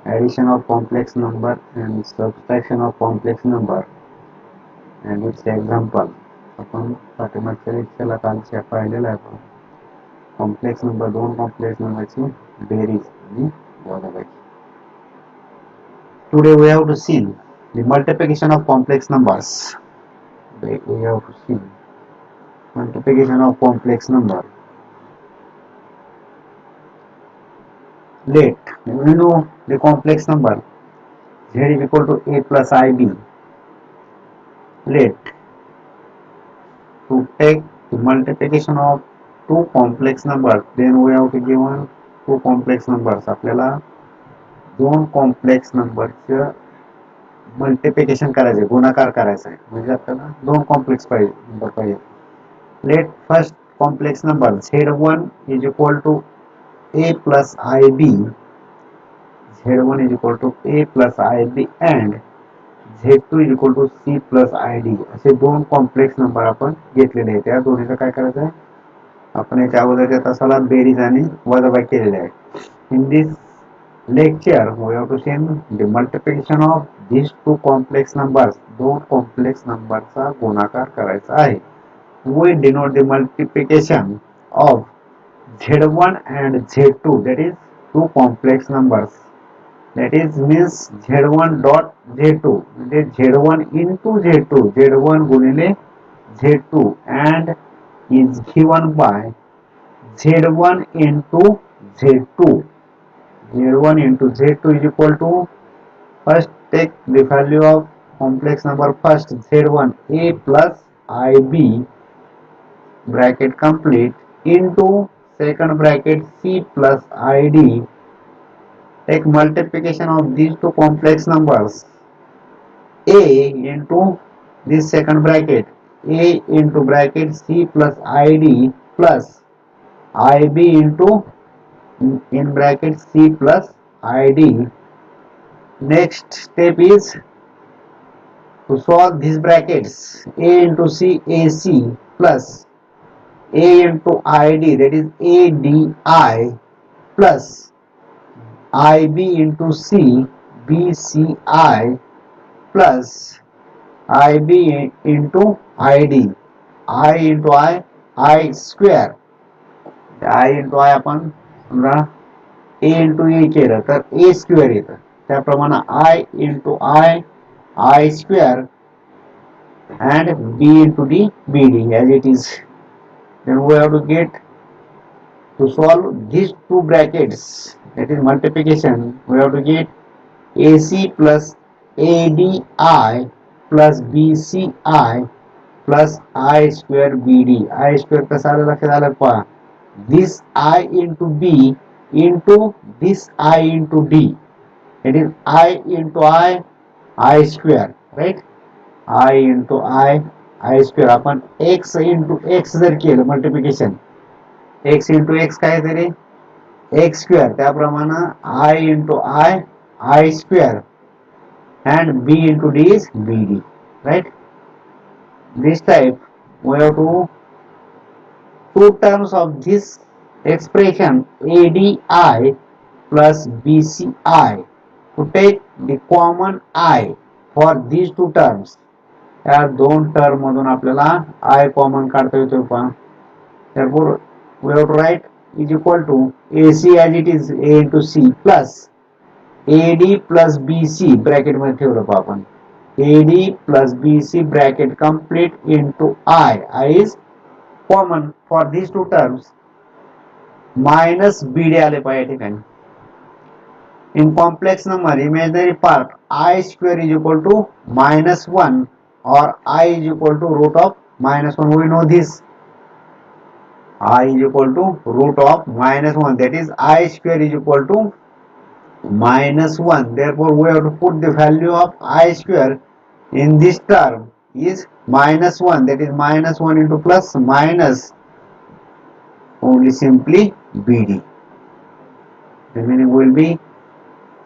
addition of complex number and subtraction of complex number and its example. आपण पाठीमागच्या लेक्चरला कालच्या पाहिलेला आहे आपण कॉम्प्लेक्स नंबर दोन कॉम्प्लेक्स नंबरची बेरीज आणि वजाबाकी. Today we have to see the multiplication of complex numbers. We have to see multiplication of complex number. Let we know the complex number z is equal to a plus ib. Let to take the multiplication of two complex numbers, then we have to given two complex numbers. आपल्याला दोन complex नंबरचं multiplication करायचे, गुणाकार करायचा आहे, म्हणजे आपल्याला दोन कॉम्प्लेक्स नंबर पाहिजे. Let first complex number z1 is equal to a plus ib. z1 is equal to a plus ib and z2 is equal to c plus id. असे दोन कॉम्प्लेक्स नंबर आपण घेतलेले आहेत. त्या दोन्हीचं काय करायचं आहे, आपण याच्या अगोदरच्या तासाला बेरीज आणि वजाबाकी केलेले आहे. In this lecture we have to see the multiplication of these two complex numbers. दोन कॉम्प्लेक्स नंबरचा गुणाकार करायचा आहे. We denote the multiplication of z1 and z2, that is two complex numbers, that is means z1 dot z2 म्हणजे z1 into z2, z1 गुणिले z2 and is given by z1 into z2. z1 into z2 is equal to, first take the value of complex number first, z1 a plus ib bracket complete into second bracket c plus id. Take multiplication of these two complex numbers, a into this second bracket, a into bracket c plus id plus ib into in bracket c plus id. Next step is to solve these brackets, a into c ac plus a into id, that is adi plus ib into c bci plus ib into id, I into I square. I into I आपण समजा a into a केलं तर a square येतं, त्याप्रमाणे I into I square and b into d bd as it is. Then we have to get to solve these two brackets, that is multiplication. We have to get ac plus adi plus bci plus I square bd. I square कसा आलं लक्षात आलं पहा, this I into b into this I into d, it is I into I square, right? I into I square. आपण x into x जर केलं multiplication, x into x काय तरी x square, त्याप्रमाणे I into I square and b into d is bd, right? This type we have to two terms of this expression adi plus bci to take the common I for these two terms. या दोन term मधून आपल्याला I common काढता येतो पहा. Therefore we have to write is equal to AC as it is A into C plus AD plus BC bracket मध्ये ठेवलं पहा आपण, AD plus BC bracket complete into I is common for these two terms minus BD आले पहा या ठिकाणी. In complex number imaginary part I square is equal to minus 1 or I is equal to root of minus 1. We know this, I is equal to root of minus 1, that is I square is equal to minus 1. Therefore we have to put the value of I square in this term is minus 1, that is minus 1 into plus minus only simply BD. The meaning will be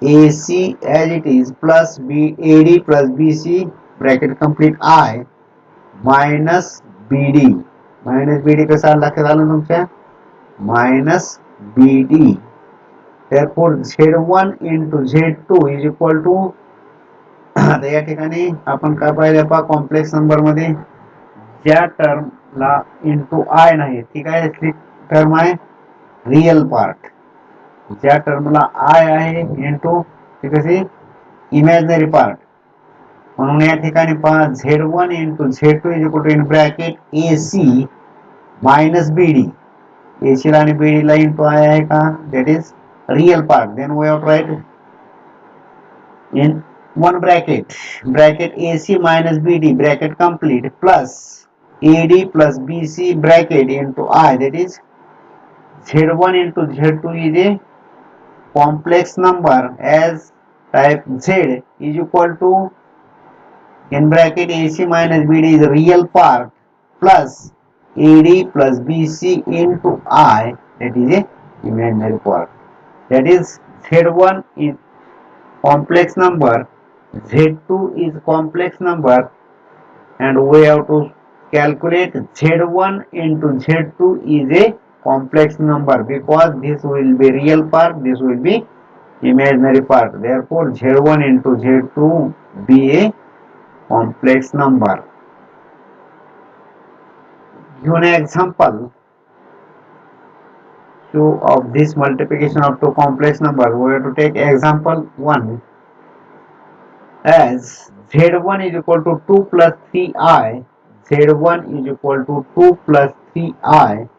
AC as it is plus AD plus BC bracket complete I minus BD. Minus BD कसा लक्षात आलं तुमच्या, minus BD therefore Z1 into Z2 is equal to आता या ठिकाणी आपण काय पाहिलं पहा कॉम्प्लेक्स नंबर मध्ये ज्या टर्मला इंटू आय नाही ती काय असली टर्म आहे रियल पार्ट ज्या टर्मला आय आहे इंटू ती कशी इमॅजिनरी पार्ट म्हणून या ठिकाणी पहा Z1 into Z2 is equal to in bracket AC minus BD AC ला आणि BD ला इंटू आय आहे का that is real part then we have to write in one bracket AC minus BD bracket complete plus AD plus BC bracket into I, that is Z1 into Z2 is a complex number as type Z is equal to in bracket AC minus BD is a real part plus AD plus BC into I, that is a imaginary part. That is Z1 is complex number, Z2 is complex number, and we have to calculate Z1 into Z2 is a complex number because this will be real part, this will be imaginary part. Therefore, Z1 into Z2 be a complex number. Given an example of this multiplication of two complex numbers, we have to take example 1 as Z1 is equal to 2 plus 3i, Z1 is equal to 2 plus 3i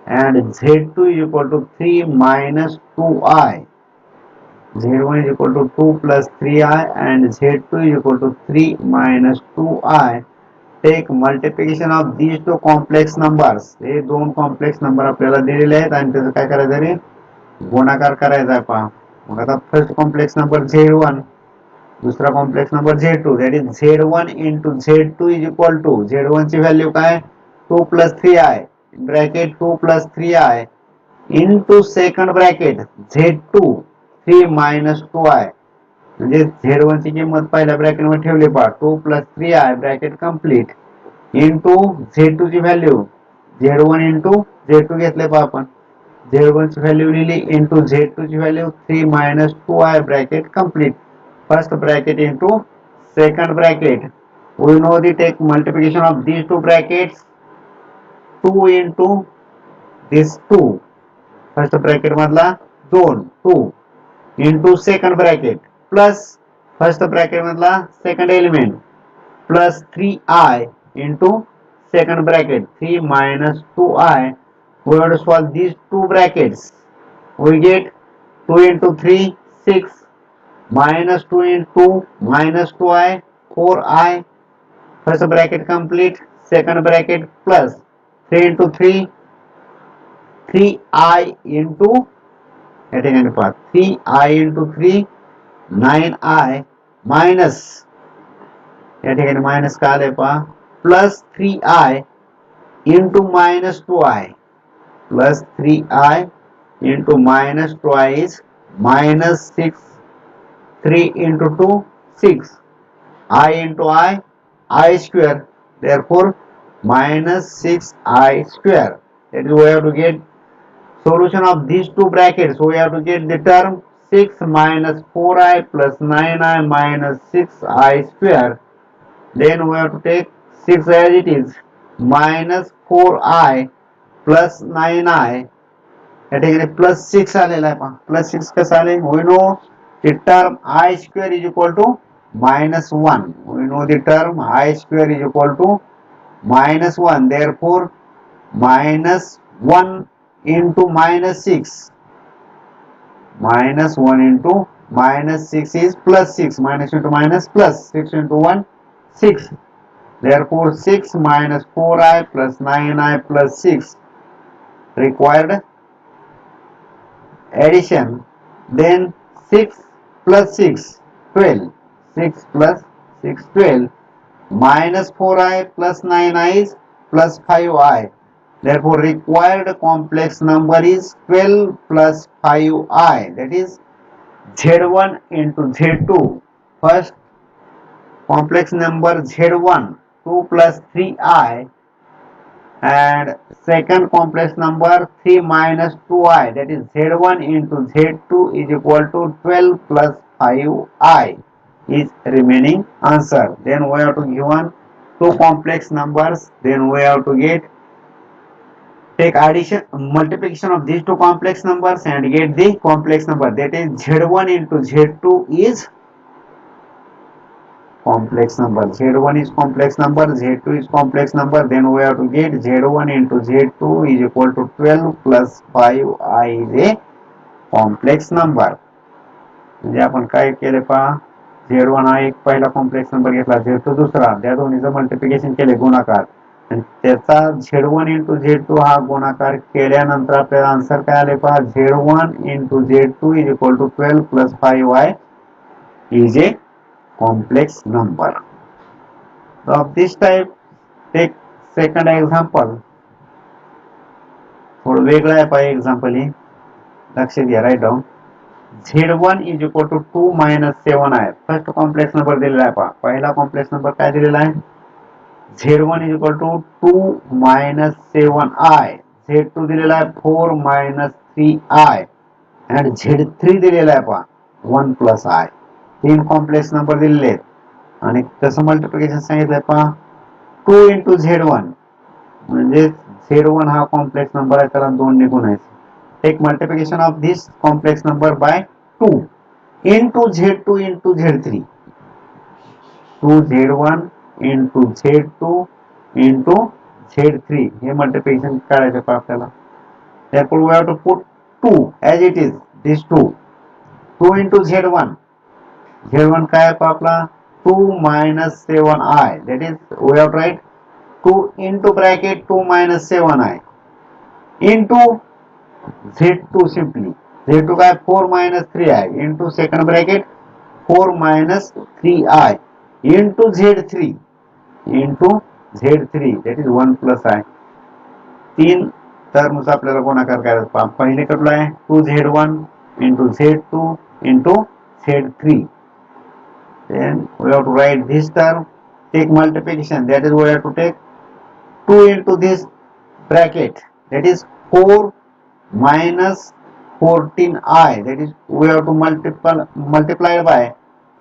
and Z2 is equal to 3 minus 2i. Z1 is equal to 2 plus 3i and Z2 is equal to 3 minus 2i. Take multiplication of these two complex numbers. हे दोन complex number आपल्याला दिलेले आहेत आणि त्याचं काय करायचं रे गुणाकार करायचा आहे पहा मग आता फर्स्ट कॉम्प्लेक्स नंबर Z1 दूसरा complex number Z2 that is Z1 into Z2 is equal to Z1 ची व्हॅल्यू काय 2 plus 3i bracket 2 plus 3i into second bracket Z2 3 minus 2i म्हणजे Z1 ची किंमत पहिल्या ब्रॅकेट मध्ये ठेवली पहा 2 plus 3i bracket complete into Z2 ची व्हॅल्यू Z1 into Z2 घेतले पहा आपण Z1 ची व्हॅल्यू लिहिली into Z2 ची value 3 minus 2i bracket complete first bracket into second bracket. We know the take multiplication of these two brackets 2 into this 2 first bracket madla 2 into second bracket plus first bracket madla second element plus 3i into second bracket 3 minus 2i. We have to solve these two brackets. We get 2 into 3 6 minus 2 into minus 2i 4i first bracket complete second bracket plus 3 into 3 3i into 3i into 3 9i minus minus का आले पहा plus 3i into minus 2i plus 3i into minus 2i is minus 6 3 into 2 6 I into I square therefore minus 6i square that is we have to get solution of these two brackets so we have to get the term 6 minus 4i plus 9i minus 6i square then we have to take 6 as it is minus 4i plus 9i plus 6 आलेला आहे पहा plus 6 कसं आले we know the term I square is equal to minus 1. We know the term I square is equal to minus 1. Therefore, minus 1 into minus 6. Minus 1 into minus 6 is plus 6. Minus into minus plus 6 into 1 6. Therefore, 6 minus 4i plus 9i plus 6 required addition. Then 6 plus 6 12 6 plus 6 12 minus 4i plus 9i is plus 5i therefore required complex number is 12 plus 5i that is Z1 into Z2 first complex number Z1 2 plus 3i and second complex number 3 minus 2i, that is z1 into z2 is equal to 12 plus 5i is remaining answer. Then we have to given two complex numbers, then we have to get take addition multiplication of these two complex numbers and get the complex number, that is z1 into z2 is complex number, z1 is complex number, z2 is complex number. Then we have to get z1 into z2 is equal to 12 plus 5i is a complex number. म्हणजे आपण काय केले पहा, z1 हा एक पहिला complex number घेतला, z2 दुसरा, त्या दोन्हीचं मल्टिप्लिकेशन केले गुणाकार आणि त्याचा z1 इंटू z2 हा गुणाकार केल्यानंतर आपल्याला आन्सर काय आले पहा, z1 into z2 is equal to 12 plus 5y is a complex number. So of this type, take second example. थोडं वेगळं आहे पहा एक्झाम्पल हे, लक्ष द्या, write down. z1 is equal to 2 minus 7 आहे. फर्स्ट कॉम्प्लेक्स नंबर दिलेला आहे पहा. पहिला कॉम्प्लेक्स नंबर काय दिलेला आहे, z1 is equal to 2 minus 7i, z2 दिलेला आहे 4 मायनस 3i and z3 दिलेला आहे पहा 1 प्लस i. तीन कॉम्प्लेक्स नंबर दिलेले आहेत आणि तसं मल्टिप्लिकेशन सांगितलंय पहा, 2 इंटू z1 म्हणजे z1 हा कॉम्प्लेक्स नंबर आहे, त्याला 2 ने गुणायचं. Take multiplication of this complex number by 2 into z2 into z3, 2z1 into z2 into z3 हे मल्टिप्लिकेशन करायचं पहा आपल्याला. therefore we have to put 2 as it is, this 2 into z1, z1 काय आहे आपला 2 minus 7i, that is we have to write 2 into bracket 2 minus 7i into z2 simply, z2 काय 4 minus 3i into second bracket 4 minus 3i into z3 that is 1 plus i. तीन terms आपल्याला गुणाकार करायचा. पहिले कुठला आहे 2z1 into z2 into z3. Then we have to write this term, take multiplication, that is we have to take 2 into this bracket, that is 4 minus 14i, that is we have to multiply by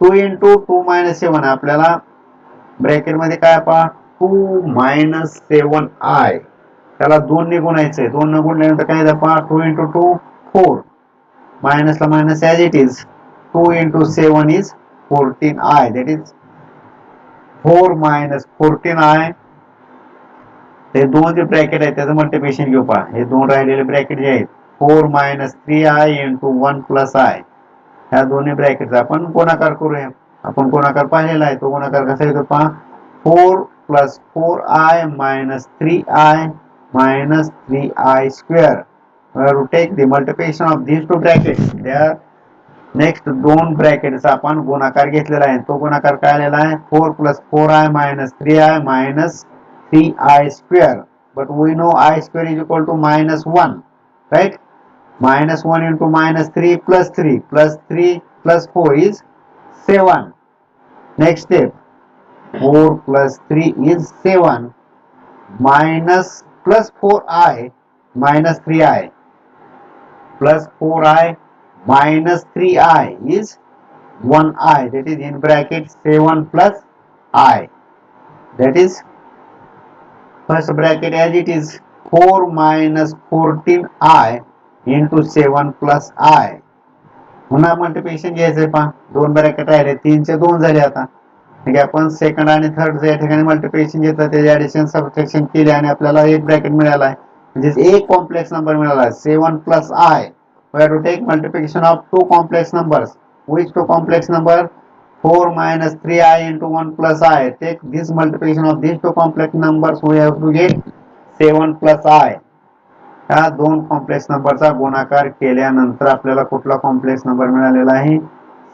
2 into 2 minus 7. आपल्याला bracket मध्ये काय पहा 2 minus 7i, त्याला 2 ने गुणायचंय, 2 ने गुणल्यानंतर काय येतं पहा 2 into 2 4, minus La minus as it is, 2 into 7 is 14i, that is 4 minus 14i. हे दोन जे ब्रॅकेट आहेत त्याचं मल्टिप्लिकेशन घेऊ पहा, हे दोन राहिलेले ब्रॅकेट जे आहेत 4 minus 3i into 1 plus i, ह्या दोन्ही ब्रॅकेटचा आपण गुणाकार करूया. आपण गुणाकार पाहिलेला आहे, तो गुणाकार कसा येतो पहा 4 plus 4i minus 3i minus 3i square. We have to take the multiplication of these two brackets. There next दोन ब्रॅकेटचा आपण गुणाकार घेतलेला आहे, तो गुणाकार काय आलेला आहे 4 plus 4i minus 3i minus 3i square, but we know i square is equal to minus 1, right? Minus 1 into minus 3 plus 3 plus 3 plus 4 is 7. Next step, 4 plus 3 is 7 minus plus 4i minus 3i plus 4i minus 3i is 1i, that is in bracket 7 plus i, that is first bracket as it is 4 minus 14i into 7 plus i. पुन्हा multiplication घ्यायचंय पहा, दोन bracket राहिले, 3 चे 2 झाले आता. ठीक आहे, आपण सेकंड आणि थर्ड या ठिकाणी मल्टिप्लिकेशन घेतलं, त्याचे ऍडिशन सबट्रॅक्शन केले आणि आपल्याला एक ब्रॅकेट मिळाला आहे, म्हणजे एक कॉम्प्लेक्स नंबर मिळाला आहे 7 plus i. We have to take multiplication of two complex numbers. Which two complex number? 4 minus 3i into 1 plus i. Take this multiplication of these two complex numbers. We have to get 7 plus i. ह्या दोन complex नंबरचा गुणाकार केल्यानंतर आपल्याला कुठला complex number मिळालेला आहे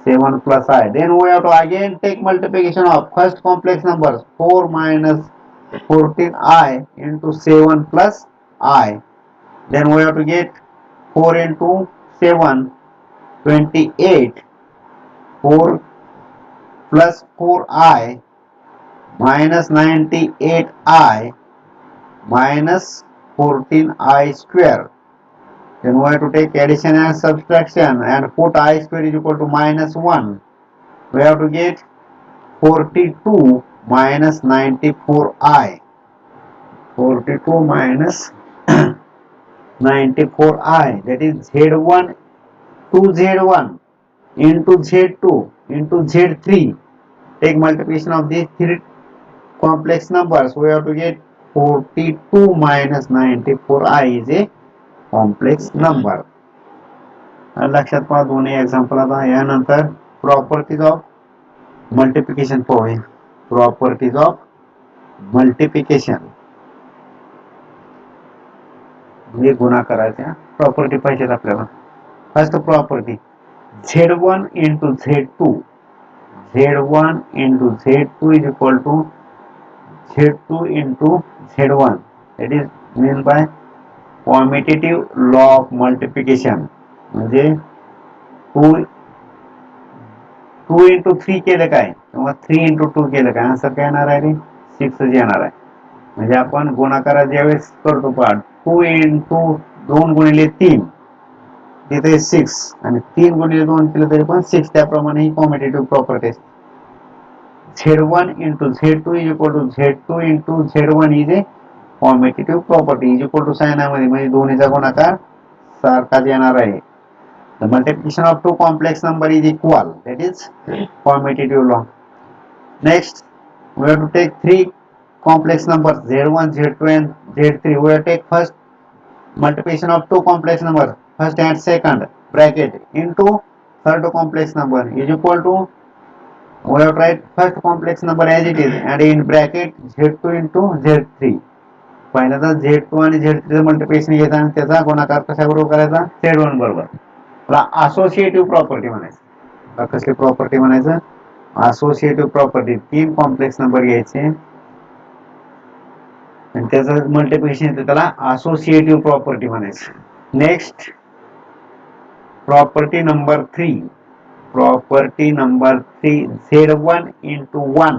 7 plus i. Then we have to again take multiplication of first complex number 4 minus 14i into 7 plus i. Then we have to get 4 into 7 28, 4 plus 4i minus 98i minus 14I square. Then we have to take addition and subtraction and put I square is equal to minus 1. We have to get 42 minus 94I. 42 minus 94I, that is Z1 to Z1 into Z2 into Z3. Take multiplication of these three complex numbers. We have to get 42 minus 94I is a complex number. लक्षात पहा दोन्ही example. आता यानंतर properties of multiplication पाहूया. Properties of multiplication म्हणजे गुणाकाराच्या property पाहिजेत आपल्याला. First property Z1 into Z2. Z1 into Z2 is equal to Z2 into Z1. That is meant by commutative law of multiplication. म्हणजे 2 into 3 केलं काय किंवा 3 into 2 केलं काय आन्सर काय येणार आहे रे 6 येणार आहे. म्हणजे आपण गुणाकारात ज्यावेळेस करतो पहा 2 into 2 गुणिले 3 तिथे 6 आणि 3 गुणिले 2 केलं तरी पण 6. त्याप्रमाणे ही कॉम्पिटेटिव्ह प्रॉपर्टी असते. Z1 into Z2 is equal to Z2 into Z1 is a commutative property is equal to sign मध्ये म्हणजे दोन्हीचा गुणाकार सारखाच येणार आहे. The multiplication of two complex number is equal. That is commutative law. Next, we have to take three complex numbers Z1, Z2 and Z3. We have to take first multiplication of two complex numbers, first and second bracket into third complex number is equal to, we have to write first complex number as it is and in bracket Z2 into Z3. पहिल्यांदा Z2 आणि Z3 multiplication घ्यायचा आणि त्याचा गुणाकार कशाबरोबर करायचा Z1 बरोबर. Associative property म्हणायचं. कसली प्रॉपर्टी म्हणायचं असोसिएटिव्ह प्रॉपर्टी. तीन कॉम्प्लेक्स नंबर घ्यायचे आणि त्याचं मल्टिप्लिकेशन येतं त्याला असोसिएटिव्ह प्रॉपर्टी म्हणायचं. Next property number 3. Property number 3 Z1 into 1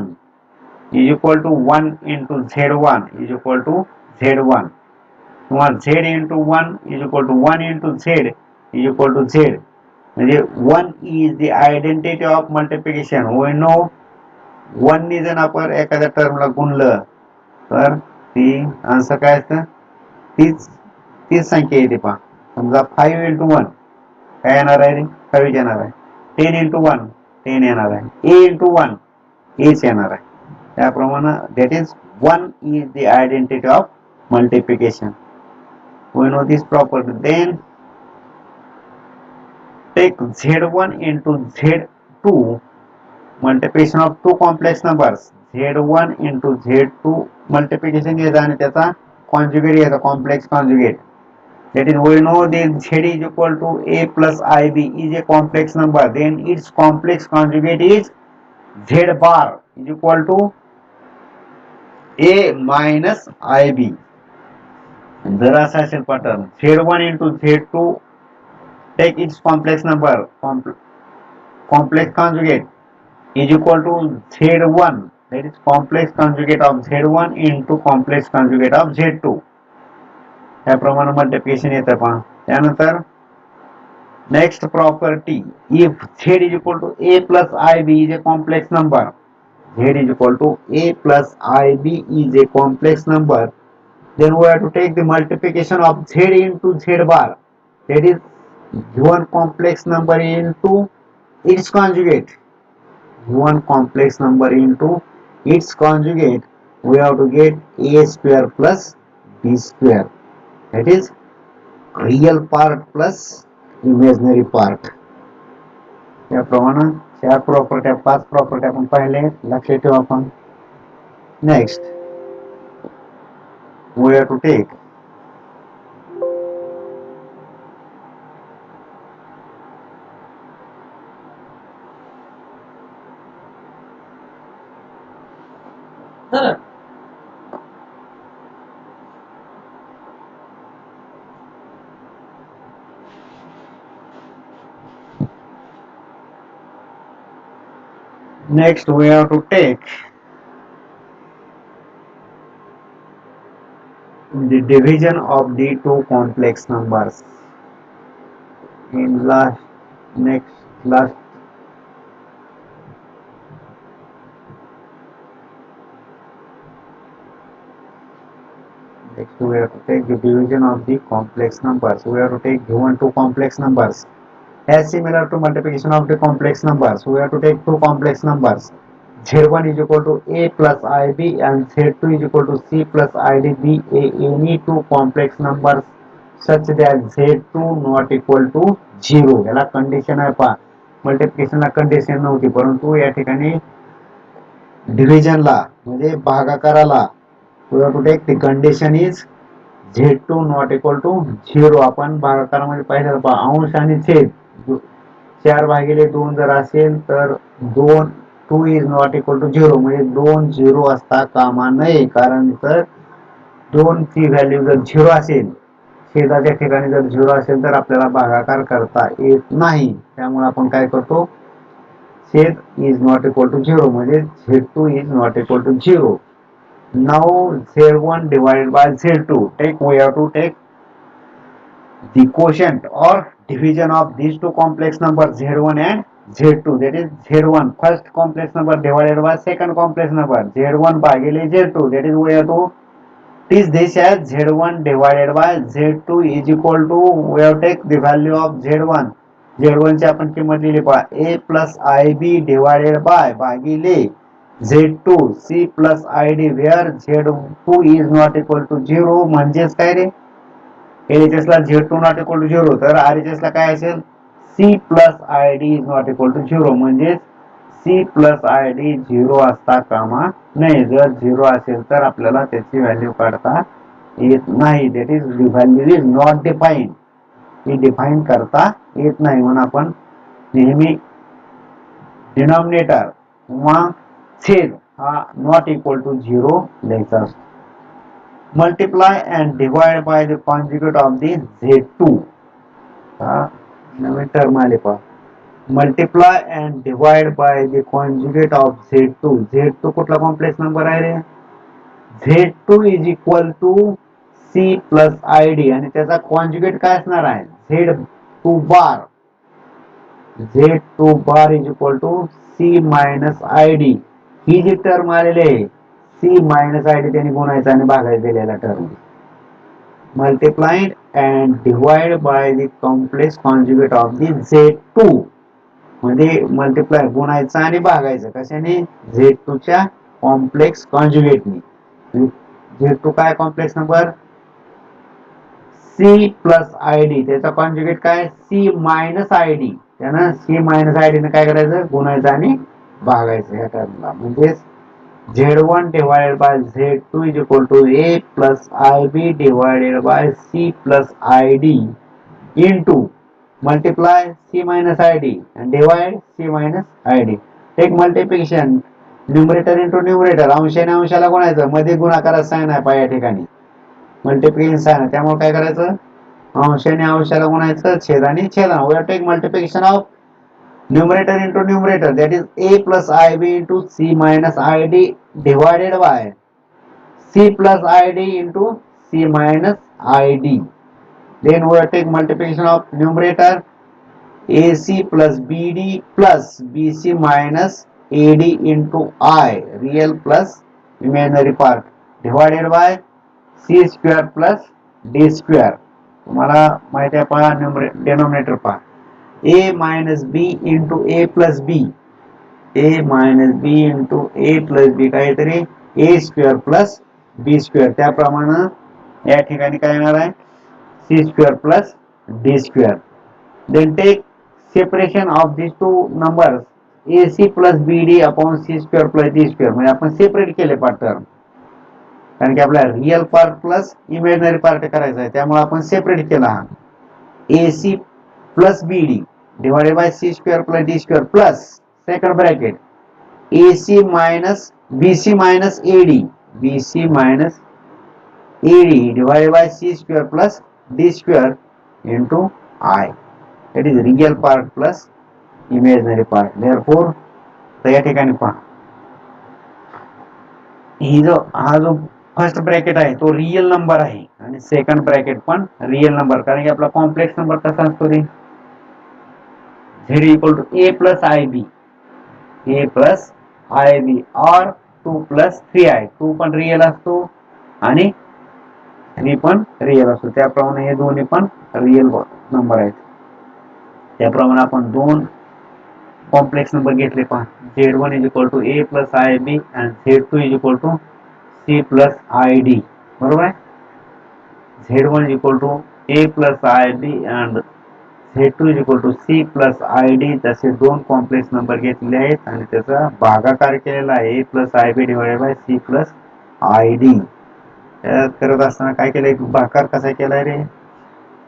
is equal to 1 into Z1 is equal to Z1 किंवा Z into 1 is equal to 1 into Z is equal to Z. म्हणजे 1 is the identity of multiplication. We know 1 ने जर आपण एखाद्या टर्मला गुणलं तर ती answer काय असतं तीच संख्या येते पहा. समजा 5 into 1 काय येणार आहे रे 5 येणार आहे. 10 into 1 10 येणार आहे. A into 1 Aच येणार आहे. त्याप्रमाणे that is 1 is the identity of multiplication. We know this property. Then take Z1 into Z2 multiplication of two complex numbers. Z1 into Z2 multiplication घ्यायचा आणि त्याचा conjugate घ्यायचा complex conjugate. That is we know that Z is equal to A plus IB is a complex number. Then its complex conjugate is Z bar is equal to A minus IB. जर असा असेल pattern Z1 into Z2 take its complex number complex conjugate is equal to Z1, that is complex conjugate of Z1 into complex conjugate of Z2. त्याप्रमाणे multiplication येतं पहा. त्यानंतर next property if Z is equal to A plus IB is a complex number. Z is equal to A plus IB is a complex number. Then we have to take the multiplication of Z into Z bar. That is one complex number into its conjugate. One complex number into its conjugate. We have to get A square plus B square. That is real part plus imaginary part. त्याप्रमाणे 4 प्रॉपर्ट्या 5 प्रॉपर्ट्या आपण पाहिले लक्षात ठेवा आपण. Next we have to take next we have to take the division of the two complex numbers. In last next we have to take the division of the complex numbers. We have to take given two complex numbers. As similar to multiplication of the complex numbers, we have to take two complex numbers. Z1 is equal to A plus IB and Z2 is equal to C plus ID be any two complex numbers such that Z2 not equal to 0. याला condition आहे पहा. मल्टिप्लिकेशनला condition नव्हती, परंतु या ठिकाणी डिव्हिजनला म्हणजे भागाकाराला we have to take the condition is Z2 not equal to 0. आपण भागाकारामध्ये पाहिलं पहा, अंश आणि छेद 4/2 जर असेल तर 2 इज नॉट इक्वल टू 0 म्हणजे 2 0 असता कामा नये. कारण तर 2 ची व्हॅल्यू जर 0 असेल, छेदाच्या ठिकाणी जर 0 असेल तर आपल्याला भागाकार करता येत नाही. त्यामुळे आपण काय करतो, छेद इज नॉट इक्वल टू 0 म्हणजे Z2 is not equal to 0. Now Z1 divided by Z2. We have to take the quotient or division of these two complex numbers Z1 and Z2. That is Z1 first complex number divided by second complex number Z1 भागिले Z2. That is we have to teach this as Z1 divided by Z2 is equal to, we have to take the value of Z1. Z1 ची आपण किंमत लिहिली पहा, A plus IB divided by भागिले Z2 C plus ID where Z2 is not equal to 0. म्हणजेच काय रे, LHS La Z2 not equal to 0 तर RHS ला काय असेल, C plus ID is not equal to 0. म्हणजेच C plus ID 0 असता कामा नये. जर 0 असेल तर आपल्याला त्याची व्हॅल्यू काढता येत नाही. That is the value is not define. He define करता येत नाही. म्हणून आपण नेहमी डिनॉमिनेटर किंवा छेद हा नॉट इक्वल टू 0 लिहायचा असतो. Multiply and divide by the conjugate of the Z2. नवीन टर्म आले पहा, multiply and divide by the conjugate of Z2. Z2 कुठला कॉम्प्लेक्स नंबर आहे रे, Z2 is equal to C plus ID आणि त्याचा कॉन्जुगेट काय असणार आहे, Z2 bar. Z2 bar is equal to C minus ID. ही जी टर्म आलेली आहे C मायनस ID त्यांनी गुणायचं आणि भागायचं दिलेला term. Multiplied and divide by the complex conjugate of the Z2 म्हणजे मल्टिप्लाय गुणायचं आणि भागायचं कशाने, Z2 च्या कॉम्प्लेक्स कॉन्जुगेटने. Z2 काय complex number C plus ID, त्याचा कॉन्जुगेट काय C मायनस ID. त्यानं C मायनस ID ने काय करायचं, गुणायचं आणि भागायचं या टर्मला. म्हणजे Z1 divided by Z2 is equal to A plus IB divided by C plus ID into multiply C minus ID and divide C minus ID. Take multiplication numerator into numerator. अंशाने अंशाला गुणायचं, मध्ये गुणाकाराचा sign आहे पहा या ठिकाणी, multiplication sign. त्यामुळे काय करायचं, अंशाने अंशाला गुणायचं, छेदाने छेदाने. We have to take multiplication of numerator into numerator, that is A plus IB into C minus ID divided by C plus ID into C minus ID. Then we have to take multiplication of numerator AC plus BD plus BC minus AD into I, real plus imaginary part, divided by C square plus D square. तुम्हाला माहिती आहे पहा, denominator पहा, A minus B into A plus B, A minus B into A plus B काहीतरी A square plus B square. त्याप्रमाणे या ठिकाणी काय येणार आहे, C square plus D square. Then take separation of these two numbers AC plus BD upon C square plus D square. म्हणजे आपण separate केले पार्ट टर्म, कारण की आपल्याला real part plus imaginary part करायचा आहे. त्यामुळे आपण सेपरेट केला. AC plus BD divided by C square plus D square plus second bracket AC minus BC minus AD, BC minus AD divided by C square plus D square into I. That is real part plus imaginary part. Therefore या ठिकाणी पहा, ही जो हा जो first bracket आहे तो real number आहे आणि सेकंड ब्रॅकेट पण रिअल नंबर, कारण की आपला कॉम्प्लेक्स नंबर कसा असतो रे, Z equal to A plus I B, A plus I B और 2 + 3i, 2 पण रिअल असतो आणि 3 पण रिअल असतो, त्याप्रमाणे हे दोन्ही पण रिअल नंबर आहेत. त्याप्रमाणे आपण दोन कॉम्प्लेक्स नंबर घेतले पहा, Z1 is equal to A plus I B and Z2 is equal to C plus I D. बरोबर आहे. Z1 is equal to A plus I B and Z2 is equal to C plus I D. तसे दोन complex number घेतलेले आहेत आणि त्याचा भागाकार केलेला आहे A plus I B divided by C plus I D. करत असताना काय केलंय, भागाकार कसा केलाय रे,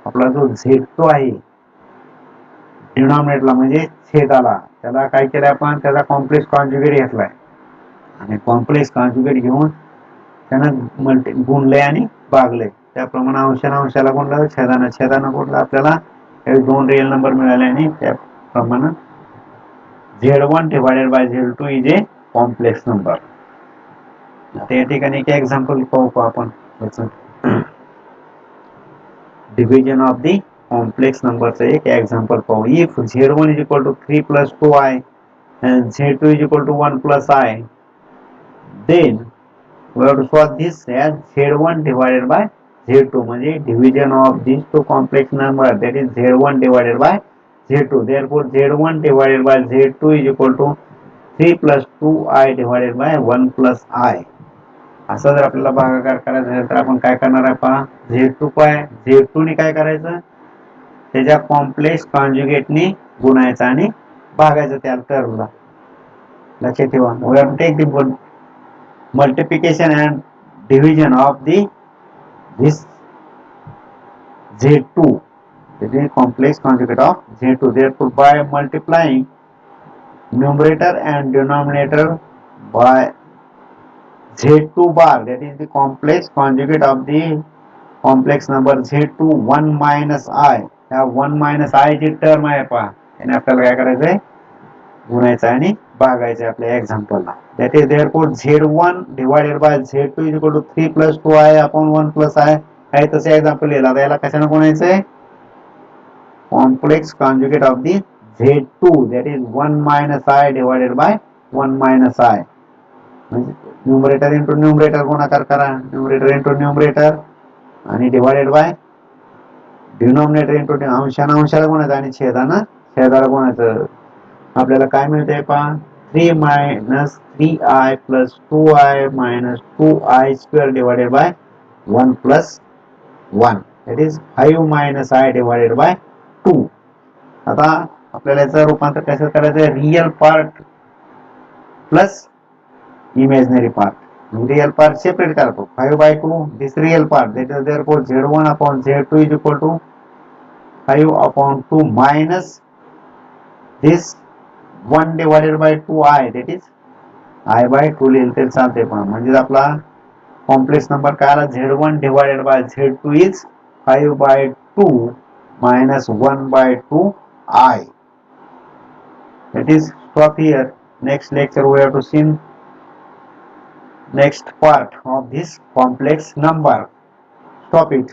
आपला जो Z2 आहे डिनॉमिनेटरला म्हणजे छेदाला, त्याला काय केलंय आपण, त्याचा कॉम्प्लेक्स कॉन्जुगेट घेतलाय आणि कॉम्प्लेक्स कॉन्जुगेट घेऊन त्यानं गुणलंय आणि भागलंय. त्याप्रमाणे अंशाने अंशाला गुणलं, छेदानं छेदानं गुणलं, आपल्याला हे दोन रिअल नंबर मिळाले आणि त्याप्रमाणे Z1 divided by Z2 is a complex number. आता या ठिकाणी एक एक्झाम्पल पाहू आपण, डिव्हिजन ऑफ दी कॉम्प्लेक्स नंबरचं एक एक्झाम्पल पाहू. If Z1 is equal to 3 + 2i and Z2 is equal to 1 + I, then we have to solve this as Z1 divided by Z2, म्हणजे division of these two complex number, that is Z1 divided by Z2. Therefore Z1 divided by Z2 is equal to 3 + 2i divided by 1 + I. असं जर आपल्याला भागाकार करायचा असेल तर आपण काय करणार आहे पहा, Z2 काय, Z2 ने काय करायचं, त्याच्या कॉम्प्लेक्स कॉन्जुगेटने गुणायचं आणि भागायचं त्या टर्मला. लक्षात ठेवा, we have to take the multiplication and division of this Z2, that is complex conjugate of Z2. Therefore by multiplying numerator and denominator by Z2 bar, that is the complex conjugate of the complex number Z2 1 minus I, या 1 minus I ची term आहे पहा, याने आपल्याला काय करायचंय, गुणायचं आणि भागायचं आपल्या एक्झाम्पलला. That is therefore Z1 divided by Z2 is equal to 3 + 2i upon 1 + I आहे. तसे एक्झाम्पल लिहिला, आता याला कशाने गुणायचंय, complex conjugate of the Z2, that is 1 minus I divided by 1 minus I, म्हणजे न्यूमरेटर इंटू न्यूमरेटर गुणाकार करा, न्यूमरेटर इंटू न्यूमरेटर आणि डिवाइडेड बाय डिनॉमिनेटर इंटू अंशाने अंशाला गुणायचं आणि छेदानं छेदाला गुणायचं. आपल्याला काय मिळतंय पहा, 3 - 3i + 2i - 2i² divided by 1 + 1, that is 5 - I divided bye 2. आता आपल्याला याचं रूपांतर कसं करायचं, real part plus imaginary part. Real part separate करतो, 5/2 this real part, that is therefore Z1 upon Z2 is equal to 5/2 minus this 1 divided by 2i, that is I/2 लिहिलं तरी चालते. पण म्हणजे आपला कॉम्प्लेक्स नंबर काय आला, Z1 divided by Z2 is 5/2 minus 1/2i. That is stop here. Next lecture we have to see next part of this complex number. Stop it.